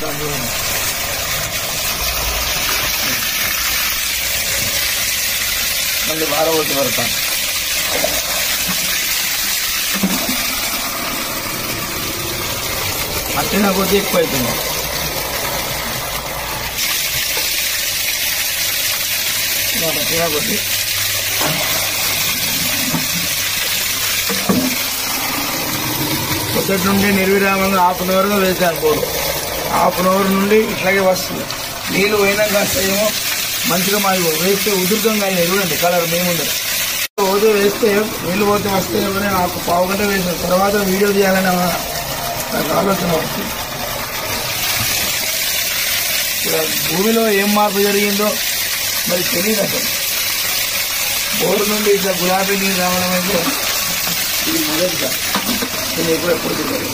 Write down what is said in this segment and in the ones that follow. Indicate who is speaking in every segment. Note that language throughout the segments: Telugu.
Speaker 1: పడుతుంది మళ్ళీ వారవద్దు పడతాను. అట్టిన కొద్ది ఎక్కువ అవుతుంది. అట్టిన కొద్ది పొద్దుటి నుండి నిర్విరామంగా ½ గంట వరకు వేసాను బోరు. ½ గంట నుండి ఇట్లాగే వస్తుంది. నీళ్ళు పోయినాక వస్తాయేమో మంచిగా మాది వేస్తే ఉధృతంగా అయినా చూడండి కలర్ మేముండే రోజు వేస్తే నీళ్ళు పోతే వస్తాయేమో నాకు ½ గంట వేసిన తర్వాత వీడియో తీయాలని నాకు ఆలోచన వచ్చింది. భూమిలో ఏం మార్పు జరిగిందో మరి తెలియదు అసలు. బోరు నుండి ఇట్లా గులాబీ నీళ్ళు రావడం అయితే ఇది మొదటిసారి. నేను ఎప్పుడు తెలియదు.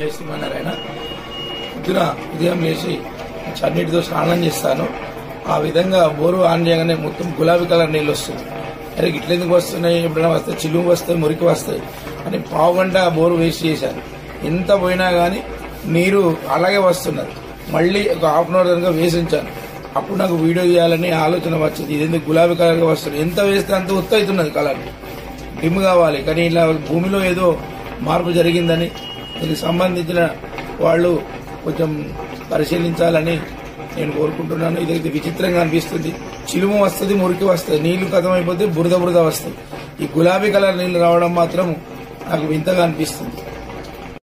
Speaker 1: లేస్తున్నారైనా పొద్దున ఉదయం లేచి చన్నీటితో స్నానం చేస్తాను. ఆ విధంగా బోరు ఆన్ చేయగానే మొత్తం గులాబీ కలర్ నీళ్ళు వస్తుంది. అరే ఇట్లెందుకు వస్తున్నాయి, ఎప్పుడైనా వస్తాయి చిలుము వస్తాయి మురికి వస్తాయి అని ½ గంట బోరు వేస్ట్ చేశాను. ఎంత పోయినా కానీ నీరు అలాగే వస్తున్నది. మళ్ళీ ఒక ½ గంట కనుక వేసి ఉంచాను. అప్పుడు నాకు వీడియో చేయాలని ఆలోచన వచ్చింది. ఇదేందుకు గులాబీ కలర్గా వస్తుంది, ఎంత వేస్తే అంత ఉత్తవుతున్నది కలర్ డిమ్ కావాలి. కానీ ఇలా భూమిలో ఏదో మార్పు జరిగిందని దీనికి సంబంధించిన వాళ్ళు కొంచెం పరిశీలించాలని నేను కోరుకుంటున్నాను. ఇదైతే విచిత్రంగా అనిపిస్తుంది. చిలుము వస్తుంది, మురికి వస్తుంది, నీళ్లు కథమైపోతే బురద వస్తుంది. ఈ గులాబీ కలర్ నీళ్లు రావడం మాత్రం నాకు వింతగా అనిపిస్తుంది.